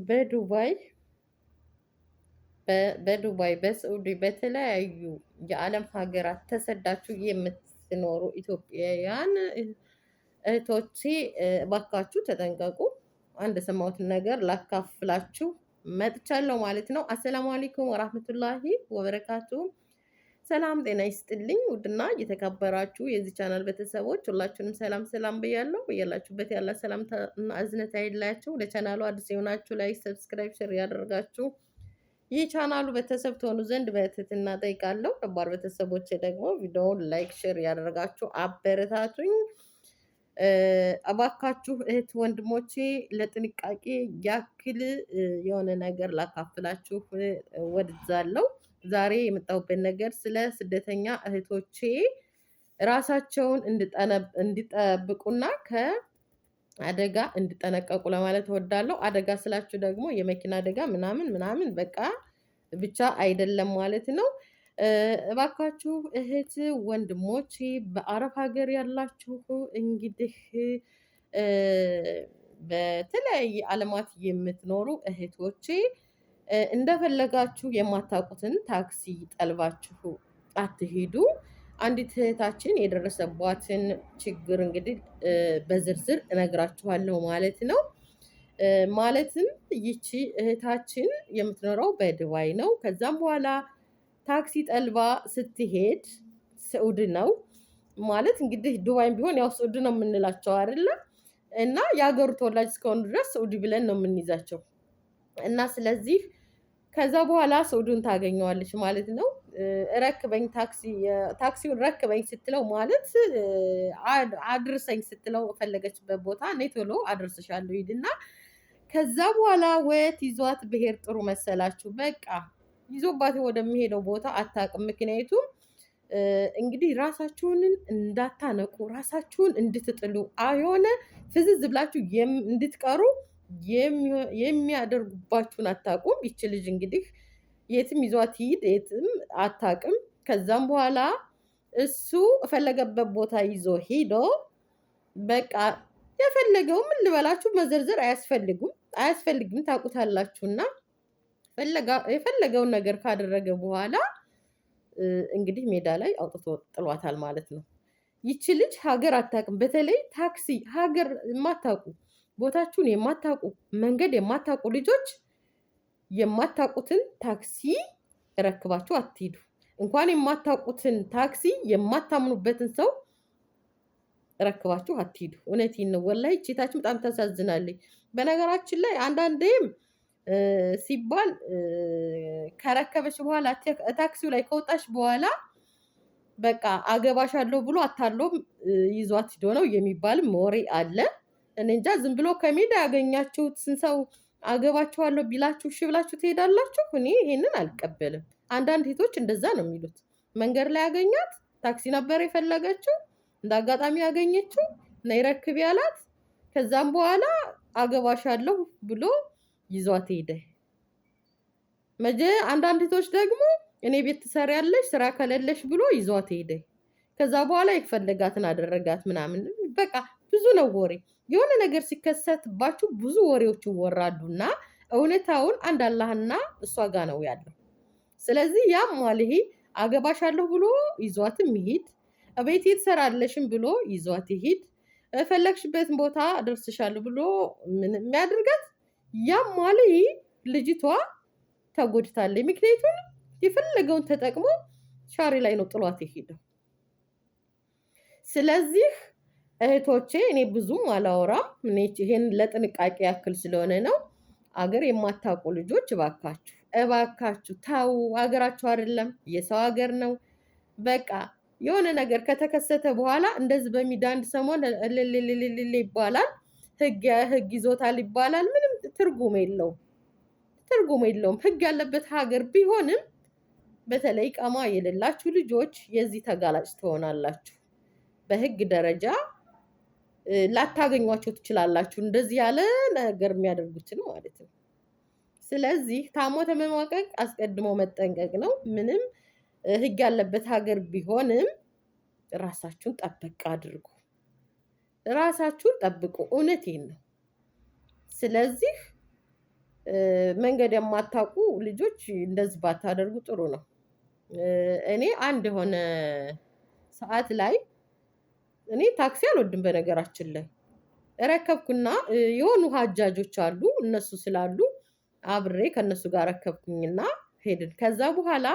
በዱባይ በዱባይ በሳዑዲ በተለያዩ የዓለም ሀገራት ተሰዳችሁ የምትኖሩ ኢትዮጵያውያን እህቶቼ እባካችሁ ተጠንቀቁ። አንድ የሰማሁትን ነገር ላካፍላችሁ መጥቻለሁ ማለት ነው። አሰላሙ አለይኩም ወራህመቱላሂ ወበረካቱ። ሰላም ጤና ይስጥልኝ። ውድና እየተከበራችሁ የዚህ ቻናል ቤተሰቦች ሁላችሁንም ሰላም ሰላም ብያለሁ። በያላችሁበት ያለ ሰላምታ እና እዝነት አይለያችሁ። ለቻናሉ አዲስ የሆናችሁ ላይክ፣ ሰብስክራይብ፣ ሼር ያደርጋችሁ ይህ ቻናሉ ቤተሰብ ትሆኑ ዘንድ በትህትና ጠይቃለሁ። ነባር ቤተሰቦቼ ደግሞ ቪዲዮውን ላይክ፣ ሼር ያደርጋችሁ አበረታቱኝ። እባካችሁ እህት ወንድሞቼ ለጥንቃቄ ያክል የሆነ ነገር ላካፍላችሁ ወድዛለሁ። ዛሬ የመጣሁበት ነገር ስለ ስደተኛ እህቶቼ ራሳቸውን እንዲጠብቁና ከአደጋ እንዲጠነቀቁ ለማለት እወዳለሁ። አደጋ ስላችሁ ደግሞ የመኪና አደጋ ምናምን ምናምን በቃ ብቻ አይደለም ማለት ነው። እባካችሁ እህት ወንድሞቼ በአረብ ሀገር ያላችሁ እንግዲህ በተለያየ ዓለማት የምትኖሩ እህቶቼ እንደፈለጋችሁ የማታውቁትን ታክሲ ጠልባችሁ አትሂዱ። አንዲት እህታችን የደረሰባትን ችግር እንግዲህ በዝርዝር እነግራችኋለሁ ማለት ነው። ማለትም ይቺ እህታችን የምትኖረው በዱባይ ነው። ከዛም በኋላ ታክሲ ጠልባ ስትሄድ ስዑድ ነው ማለት እንግዲህ ዱባይም ቢሆን ያው ስዑድ ነው የምንላቸው አይደለም። እና የሀገሩ ተወላጅ እስከሆኑ ድረስ ስዑዲ ብለን ነው የምንይዛቸው። እና ስለዚህ ከዛ በኋላ ስዑዱን ታገኘዋለች ማለት ነው። ረክበኝ ታክሲውን ረክበኝ ስትለው ማለት አድርሰኝ ስትለው ፈለገችበት ቦታ እኔ ቶሎ አደርስሻለሁ ሂድና ከዛ በኋላ ወት ይዟት ብሄር ጥሩ መሰላችሁ? በቃ ይዞባት ወደሚሄደው ቦታ አታውቅም። ምክንያቱም እንግዲህ ራሳችሁን እንዳታነቁ ራሳችሁን እንድትጥሉ የሆነ ፍዝዝ ብላችሁ እንድትቀሩ የሚያደርጉባችሁን አታውቁም። ይች ልጅ እንግዲህ የትም ይዟት ሂድ የትም አታውቅም። ከዛም በኋላ እሱ የፈለገበት ቦታ ይዞ ሂዶ በቃ የፈለገው ምን ልበላችሁ መዘርዘር አያስፈልግም ታውቁታላችሁና የፈለገውን ነገር ካደረገ በኋላ እንግዲህ ሜዳ ላይ አውጥቶ ጥሏታል ማለት ነው። ይቺ ልጅ ሀገር አታውቅም። በተለይ ታክሲ ሀገር የማታውቁ ቦታችሁን የማታውቁ መንገድ የማታውቁ ልጆች የማታውቁትን ታክሲ ረክባችሁ አትሂዱ። እንኳን የማታውቁትን ታክሲ የማታምኑበትን ሰው ረክባችሁ አትሂዱ። እውነቴን ነው ወላሂ ቼታችን በጣም ታሳዝናለች። በነገራችን ላይ አንዳንዴም ሲባል ከረከበች በኋላ ታክሲው ላይ ከወጣች በኋላ በቃ አገባሻለሁ ብሎ አታሎም ይዟት ሂዶ ነው የሚባልም ወሬ አለ። እኔ እንጃ ዝም ብሎ ከሜዳ ያገኛችሁትን ሰው አገባችኋለሁ ቢላችሁ እሺ ብላችሁ ትሄዳላችሁ? እኔ ይሄንን አልቀበልም። አንዳንድ ሴቶች እንደዛ ነው የሚሉት። መንገድ ላይ ያገኛት ታክሲ ነበር የፈለገችው፣ እንደ አጋጣሚ ያገኘችው ነይ ረክቢ ያላት። ከዛም በኋላ አገባሻለሁ ብሎ ይዟት ሄደ። አንዳንድ ሴቶች ደግሞ እኔ ቤት ትሰሪያለሽ ስራ ከሌለሽ ብሎ ይዟት ሄደ። ከዛ በኋላ የፈለጋትን አደረጋት ምናምን በቃ ብዙ ነው ወሬ። የሆነ ነገር ሲከሰትባችሁ ብዙ ወሬዎች ይወራሉና እውነታውን አንድ አላህና እሷ ጋር ነው ያለው። ስለዚህ ያም ማለሄ አገባሻለሁ ብሎ ይዟትም ይሄድ፣ እቤት ትሰራለሽም ብሎ ይዟት ይሄድ፣ ፈለግሽበትን ቦታ አደርስሻለሁ ብሎ ምን የሚያደርጋት ያም ማለሄ ልጅቷ ተጎድታለች። ምክንያቱም የፈለገውን ተጠቅሞ ሻሪ ላይ ነው ጥሏት የሄደው። ስለዚህ እህቶቼ እኔ ብዙም አላወራም። ይሄን ለጥንቃቄ ያክል ስለሆነ ነው። አገር የማታውቁ ልጆች እባካችሁ ታው ሀገራችሁ አይደለም የሰው ሀገር ነው። በቃ የሆነ ነገር ከተከሰተ በኋላ እንደዚህ በሚዲያ አንድ ሰሞን እልልልልል ይባላል፣ ህግ ይዞታል ይባላል። ምንም ትርጉም የለውም። ህግ ያለበት ሀገር ቢሆንም በተለይ ቀማ የሌላችሁ ልጆች የዚህ ተጋላጭ ትሆናላችሁ። በህግ ደረጃ ላታገኟቸው ትችላላችሁ፣ እንደዚህ ያለ ነገር የሚያደርጉትን ማለት ነው። ስለዚህ ታሞ ተመማቀቅ አስቀድሞ መጠንቀቅ ነው። ምንም ህግ ያለበት ሀገር ቢሆንም ራሳችሁን ጠብቅ አድርጉ፣ ራሳችሁን ጠብቁ። እውነቴን ነው። ስለዚህ መንገድ የማታውቁ ልጆች እንደዚህ ባታደርጉ ጥሩ ነው። እኔ አንድ የሆነ ሰዓት ላይ እኔ ታክሲ አልወድም በነገራችን ላይ ረከብኩና የሆኑ ሀጃጆች አሉ እነሱ ስላሉ አብሬ ከነሱ ጋር ረከብኩኝና ሄድን። ከዛ በኋላ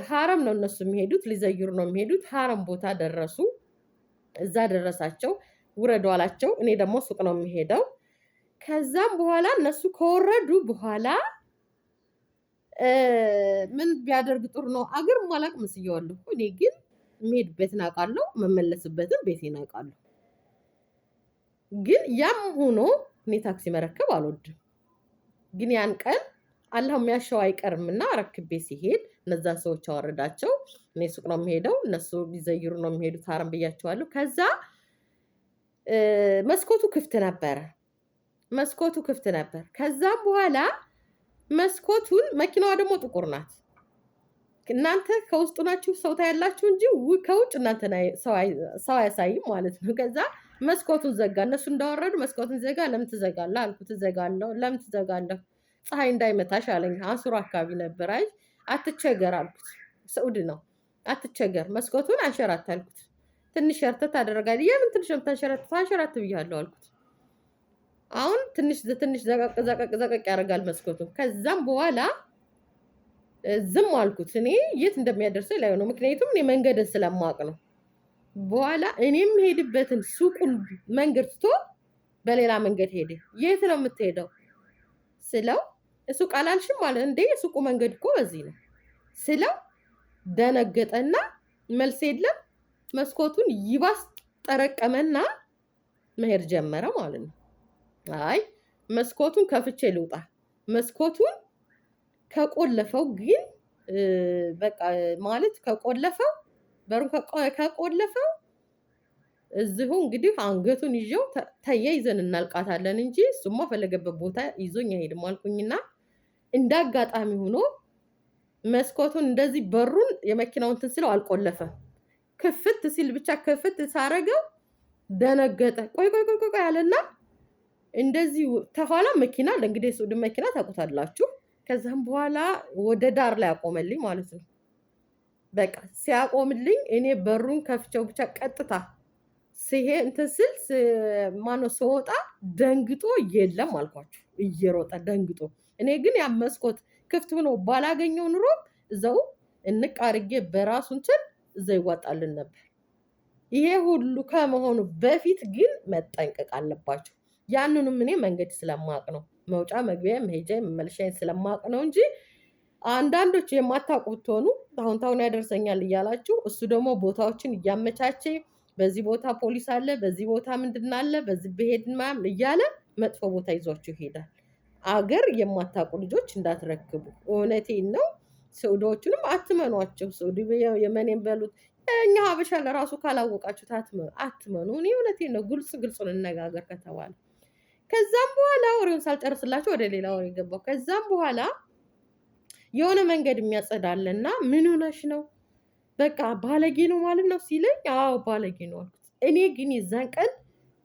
ሀረም ነው እነሱ የሚሄዱት፣ ሊዘይሩ ነው የሚሄዱት። ሀረም ቦታ ደረሱ። እዛ ደረሳቸው፣ ውረዱ አላቸው። እኔ ደግሞ ሱቅ ነው የሚሄደው። ከዛም በኋላ እነሱ ከወረዱ በኋላ ምን ቢያደርግ ጥሩ ነው? አገር ማላቅ መስየዋለሁ። እኔ ግን የምሄድበትን አውቃለሁ፣ መመለስበትን ቤቴን አውቃለሁ። ግን ያም ሆኖ እኔ ታክሲ መረከብ አልወድም። ግን ያን ቀን አላህ የሚያሻው አይቀርምና ረክቤ ሲሄድ እነዛን ሰዎች አወረዳቸው። እኔ ሱቅ ነው የሚሄደው፣ እነሱ ሊዘይሩ ነው የሚሄዱት ሀረም ብያቸዋለሁ። ከዛ መስኮቱ ክፍት ነበረ። ከዛም በኋላ መስኮቱን መኪናዋ ደግሞ ጥቁር ናት። እናንተ ከውስጡ ናችሁ ሰው ታያላችሁ እንጂ ከውጭ እናንተ ሰው አያሳይም ማለት ነው። ከዛ መስኮቱን ዘጋ። እነሱ እንዳወረዱ መስኮቱን ዘጋ። ለምን ትዘጋለህ አልኩት። እዘጋለሁ። ለምን ትዘጋለህ? ፀሐይ እንዳይመታሽ አለኝ። አሱር አካባቢ ነበር። አይ አትቸገር አልኩት። ሰዑድ ነው፣ አትቸገር፣ መስኮቱን አንሸራት አልኩት። ትንሽ ሸርተት ታደርጋለህ። የምን ትንሽ አንሸራት ብያለሁ አልኩት። አሁን ትንሽ ዘቀቅ ያደርጋል መስኮቱን። ከዛም በኋላ ዝም አልኩት። እኔ የት እንደሚያደርሰኝ ላይ ነው፣ ምክንያቱም እኔ መንገድን ስለማውቅ ነው። በኋላ እኔም ሄድበትን ሱቁን መንገድ ትቶ በሌላ መንገድ ሄደ። የት ነው የምትሄደው ስለው ሱቅ አላልሽም ማለት እንዴ? ሱቁ መንገድ እኮ በዚህ ነው ስለው ደነገጠና መልስ የለም። መስኮቱን ይባስ ጠረቀመና መሄድ ጀመረ ማለት ነው። አይ መስኮቱን ከፍቼ ልውጣ። መስኮቱን ከቆለፈው ግን በቃ ማለት ከቆለፈው በሩን ከቆለፈው እዚሁ እንግዲህ አንገቱን ይዤው ተያይዘን እናልቃታለን እንጂ እሱማ ፈለገበት ቦታ ይዞኝ አይሄድም አልኩኝና እንዳጋጣሚ ሆኖ መስኮቱን እንደዚህ በሩን የመኪናውን እንትን ስለው አልቆለፈም። ክፍት ሲል ብቻ ክፍት ሳረገው ደነገጠ። ቆይ ያለና እንደዚህ ተኋላ መኪና ለእንግዲህ ሱድ መኪና ታውቁታላችሁ። ከዛም በኋላ ወደ ዳር ላይ አቆመልኝ ማለት ነው። በቃ ሲያቆምልኝ እኔ በሩን ከፍቼው ብቻ ቀጥታ ሲሄድ እንትን ስል ማነው ስወጣ ደንግጦ የለም አልኳችሁ፣ እየሮጠ ደንግጦ። እኔ ግን ያ መስኮት ክፍት ሆኖ ባላገኘው ኑሮ እዛው እንቅ አድርጌ በራሱ እንትን እዛ ይዋጣልን ነበር። ይሄ ሁሉ ከመሆኑ በፊት ግን መጠንቀቅ አለባቸው። ያንንም እኔ መንገድ ስለማቅ ነው፣ መውጫ መግቢያ መሄጃ መመለሻዬን ስለማቅ ነው እንጂ አንዳንዶች የማታውቁት ሆኑ ታሁን ያደርሰኛል እያላችሁ እሱ ደግሞ ቦታዎችን እያመቻቸ በዚህ ቦታ ፖሊስ አለ፣ በዚህ ቦታ ምንድን አለ፣ በዚህ ብሄድ ምናምን እያለ መጥፎ ቦታ ይዟችሁ ይሄዳል። አገር የማታውቁ ልጆች እንዳትረክቡ። እውነቴን ነው። ሰዑዶዎቹንም አትመኗቸው። ሰዑዲ የመኔን በሉት እኛ ሀበሻ ለራሱ ካላወቃችሁት አትመኑ። እኔ እውነቴን ነው። ግልጹን እንነጋገር ከተባለ ከዛም በኋላ ወሬውን ሳልጨርስላችሁ ወደ ሌላ ወሬ ገባሁ። ከዛም በኋላ የሆነ መንገድ የሚያጸዳለና ምን ሆነሽ ነው? በቃ ባለጌ ነው ማለት ነው ሲለኝ፣ አዎ ባለጌ ነው አልኩት። እኔ ግን የዛን ቀን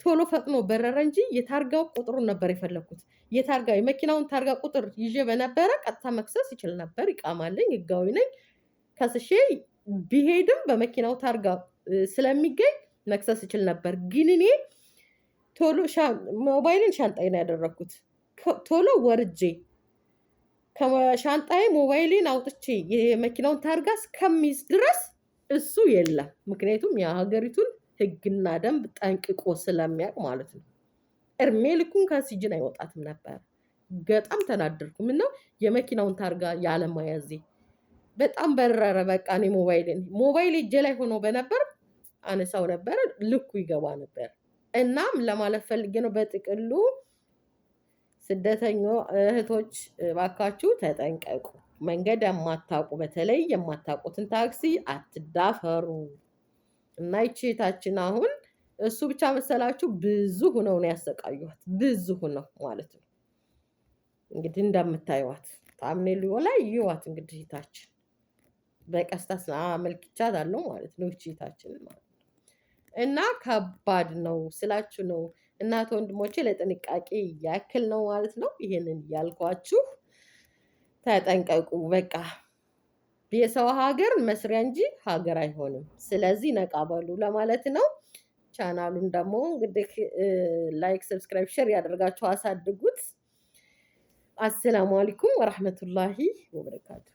ቶሎ ፈጥኖ በረረ እንጂ የታርጋው ቁጥሩን ነበር የፈለግኩት። የመኪናውን ታርጋ ቁጥር ይዤ በነበረ ቀጥታ መክሰስ ይችል ነበር። ይቃማለኝ፣ ህጋዊ ነኝ። ከስሼ ቢሄድም በመኪናው ታርጋ ስለሚገኝ መክሰስ ይችል ነበር። ግን እኔ ቶሎ ሞባይልን ሻንጣዬ ነው ያደረግኩት። ቶሎ ወርጄ ከሻንጣዬ ሞባይሌን አውጥቼ የመኪናውን ታርጋ እስከሚይዝ ድረስ እሱ የለም። ምክንያቱም የሀገሪቱን ህግና ደንብ ጠንቅቆ ስለሚያውቅ ማለት ነው። እርሜ ልኩን ከሲጅን አይወጣትም ነበር። በጣም ተናደርኩ። ምነው የመኪናውን ታርጋ ያለመያዜ በጣም በረረ። በቃ እኔ ሞባይል እጄ ላይ ሆኖ በነበር አነሳው ነበር፣ ልኩ ይገባ ነበር። እናም ለማለት ፈልጌ ነው በጥቅሉ ስደተኞ እህቶች ባካችሁ ተጠንቀቁ። መንገድ የማታውቁ በተለይ የማታውቁትን ታክሲ አትዳፈሩ። እና ይቺታችን አሁን እሱ ብቻ መሰላችሁ ብዙ ሁነው ነው ያሰቃዩት። ብዙ ሁነው ማለት ነው። እንግዲህ እንደምታዩዋት ታምኔል ላይ ይዋት እንግዲህ ይታችን በቀስታ አመልክቻት አለው ማለት ነው። ይቺታችን ማለት እና ከባድ ነው ስላችሁ ነው እናት ወንድሞቼ፣ ለጥንቃቄ ያክል ነው ማለት ነው ይሄንን ያልኳችሁ። ተጠንቀቁ በቃ። የሰው ሀገር መስሪያ እንጂ ሀገር አይሆንም። ስለዚህ ነቃ በሉ ለማለት ነው። ቻናሉን ደግሞ እንግዲህ ላይክ፣ ሰብስክራይብ፣ ሼር ያደርጋችሁ አሳድጉት። አሰላሙ አለይኩም ወራህመቱላሂ ወበረካቱ።